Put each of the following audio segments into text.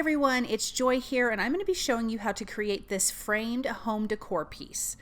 everyone, it's Joy here, and I'm going to be showing you how to create this framed home decor piece.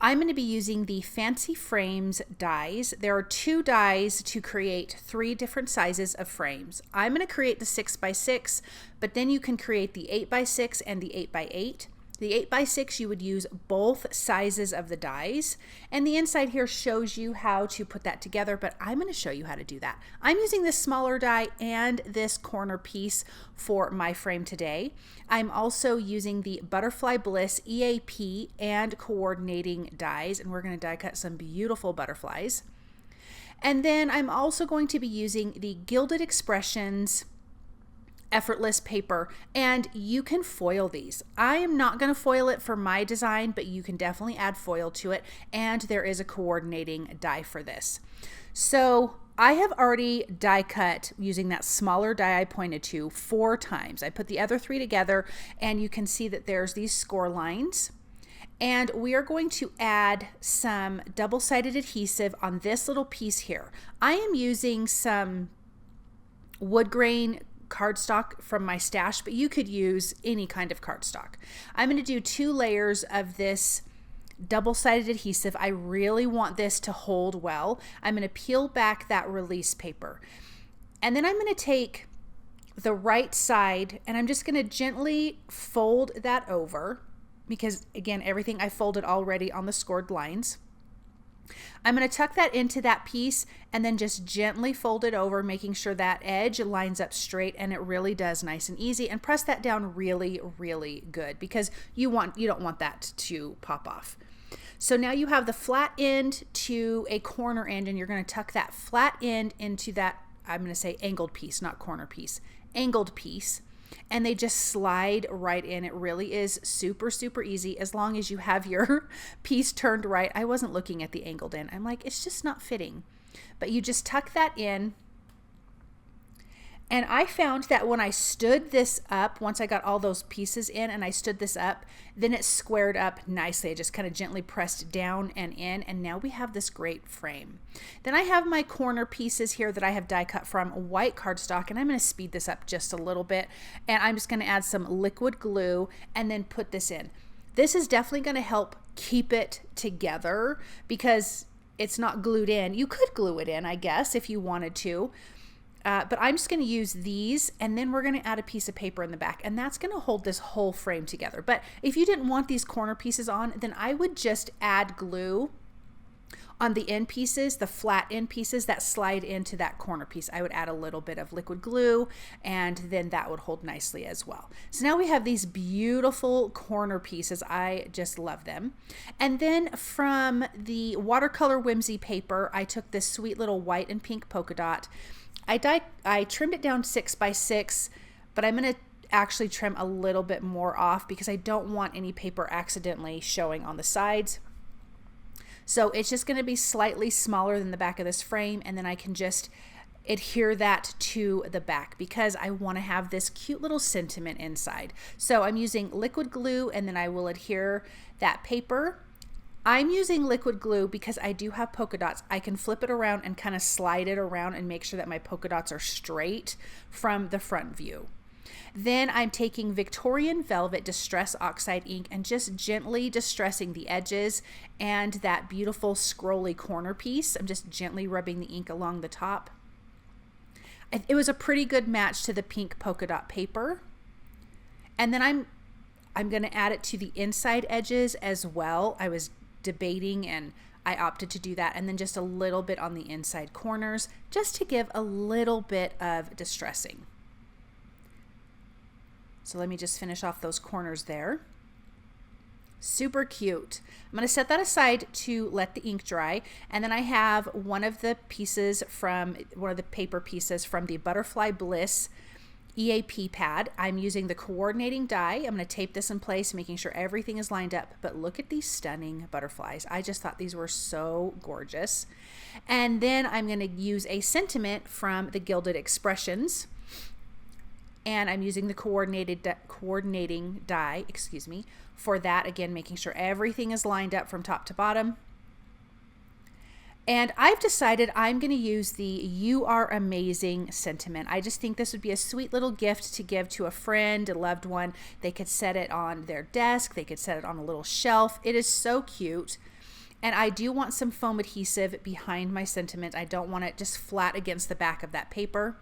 I'm going to be using the Fancy Frames dies. There are 2 dies to create 3 different sizes of frames. I'm going to create the 6x6, but then you can create the 8x6 and the 8x8. The 8x6, you would use both sizes of the dies, and the inside here shows you how to put that together, but I'm going to show you how to do that. I'm using this smaller die and this corner piece for my frame today. I'm also using the Butterfly Bliss EAP and coordinating dies, and we're going to die cut some beautiful butterflies. And then I'm also going to be using the Gilded Expressions effortless paper, and you can foil these. I am not going to foil it for my design, but you can definitely add foil to it, and there is a coordinating die for this. So I have already die cut using that smaller die I pointed to 4 times. I put the other 3 together, and you can see that there's these score lines. And we are going to add some double-sided adhesive on this little piece here. I am using some wood grain cardstock from my stash, but you could use any kind of cardstock. I'm going to do 2 layers of this double-sided adhesive. I really want this to hold well. I'm going to peel back that release paper, and then I'm going to take the right side and I'm just going to gently fold that over, because again, everything I folded already on the scored lines. I'm going to tuck that into that piece and then just gently fold it over, making sure that edge lines up straight, and it really does nice and easy. And press that down really, really good, because you don't want that to pop off. So now you have the flat end to a corner end, and you're going to tuck that flat end into that, I'm going to say angled piece, not corner piece, angled piece. And they just slide right in. It really is super, super easy as long as you have your piece turned right. I wasn't looking at the angled end. I'm like, it's just not fitting. But you just tuck that in. And I found that when I stood this up, once I got all those pieces in and I stood this up, then it squared up nicely. I just kind of gently pressed down and in, and now we have this great frame. Then I have my corner pieces here that I have die cut from white cardstock, and I'm going to speed this up just a little bit, and I'm just going to add some liquid glue and then put this in. This is definitely going to help keep it together because it's not glued in. You could glue it in, I guess, if you wanted to. But I'm just going to use these, and then we're going to add a piece of paper in the back, and that's going to hold this whole frame together. But if you didn't want these corner pieces on, then I would just add glue on the end pieces, the flat end pieces that slide into that corner piece. I would add a little bit of liquid glue, and then that would hold nicely as well. So now we have these beautiful corner pieces. I just love them. And then from the watercolor whimsy paper, I took this sweet little white and pink polka dot. I trimmed it down 6x6, but I'm going to actually trim a little bit more off because I don't want any paper accidentally showing on the sides. So it's just going to be slightly smaller than the back of this frame, and then I can just adhere that to the back because I want to have this cute little sentiment inside. So I'm using liquid glue, and then I will adhere that paper. I'm using liquid glue because I do have polka dots. I can flip it around and kind of slide it around and make sure that my polka dots are straight from the front view. Then I'm taking Victorian Velvet Distress Oxide ink and just gently distressing the edges and that beautiful scrolly corner piece. I'm just gently rubbing the ink along the top. It was a pretty good match to the pink polka dot paper. And then I'm going to add it to the inside edges as well. I was debating and I opted to do that, and then just a little bit on the inside corners just to give a little bit of distressing. So let me just finish off those corners there. Super cute. I'm going to set that aside to let the ink dry, and then I have one of the paper pieces from the Butterfly Bliss EAP pad. I'm using the coordinating die. I'm going to tape this in place, making sure everything is lined up. But look at these stunning butterflies. I just thought these were so gorgeous. And then I'm going to use a sentiment from the Gilded Expressions. And I'm using the coordinating die, for that. Again, making sure everything is lined up from top to bottom. And I've decided I'm going to use the "You Are Amazing" sentiment. I just think this would be a sweet little gift to give to a friend, a loved one. They could set it on their desk. They could set it on a little shelf. It is so cute. And I do want some foam adhesive behind my sentiment. I don't want it just flat against the back of that paper.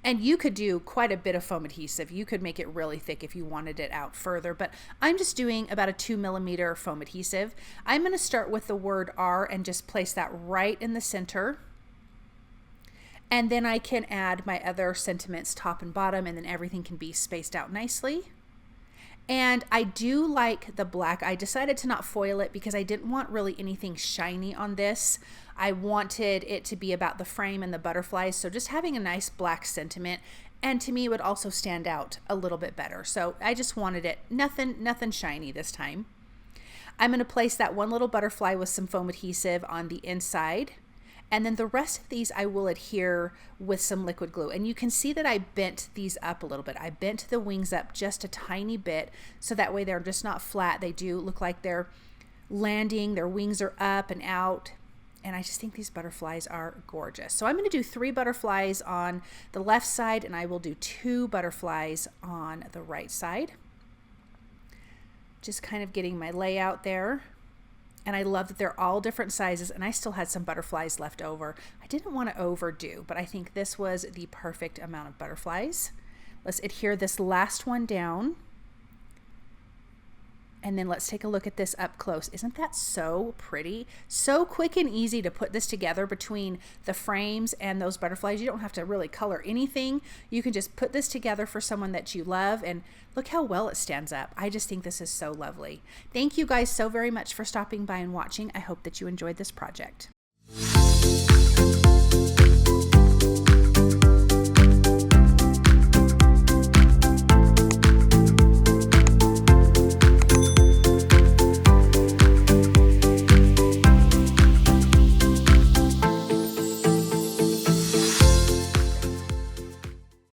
And you could do quite a bit of foam adhesive. You could make it really thick if you wanted it out further, but I'm just doing about a 2mm foam adhesive. I'm going to start with the word "R" and just place that right in the center. And then I can add my other sentiments top and bottom, and then everything can be spaced out nicely. And I do like the black. I decided to not foil it because I didn't want really anything shiny on this. I wanted it to be about the frame and the butterflies. So just having a nice black sentiment, and to me, it would also stand out a little bit better. So I just wanted it nothing shiny this time. I'm going to place that one little butterfly with some foam adhesive on the inside. And then the rest of these I will adhere with some liquid glue. And you can see that I bent these up a little bit. I bent the wings up just a tiny bit, so that way they're just not flat. They do look like they're landing. Their wings are up and out. And I just think these butterflies are gorgeous. So I'm going to do 3 butterflies on the left side, and I will do 2 butterflies on the right side. Just kind of getting my layout there. And I love that they're all different sizes, and I still had some butterflies left over. I didn't want to overdo, but I think this was the perfect amount of butterflies. Let's adhere this last one down. And then let's take a look at this up close. Isn't that so pretty? So quick and easy to put this together between the frames and those butterflies. You don't have to really color anything. You can just put this together for someone that you love, and look how well it stands up. I just think this is so lovely. Thank you guys so very much for stopping by and watching. I hope that you enjoyed this project.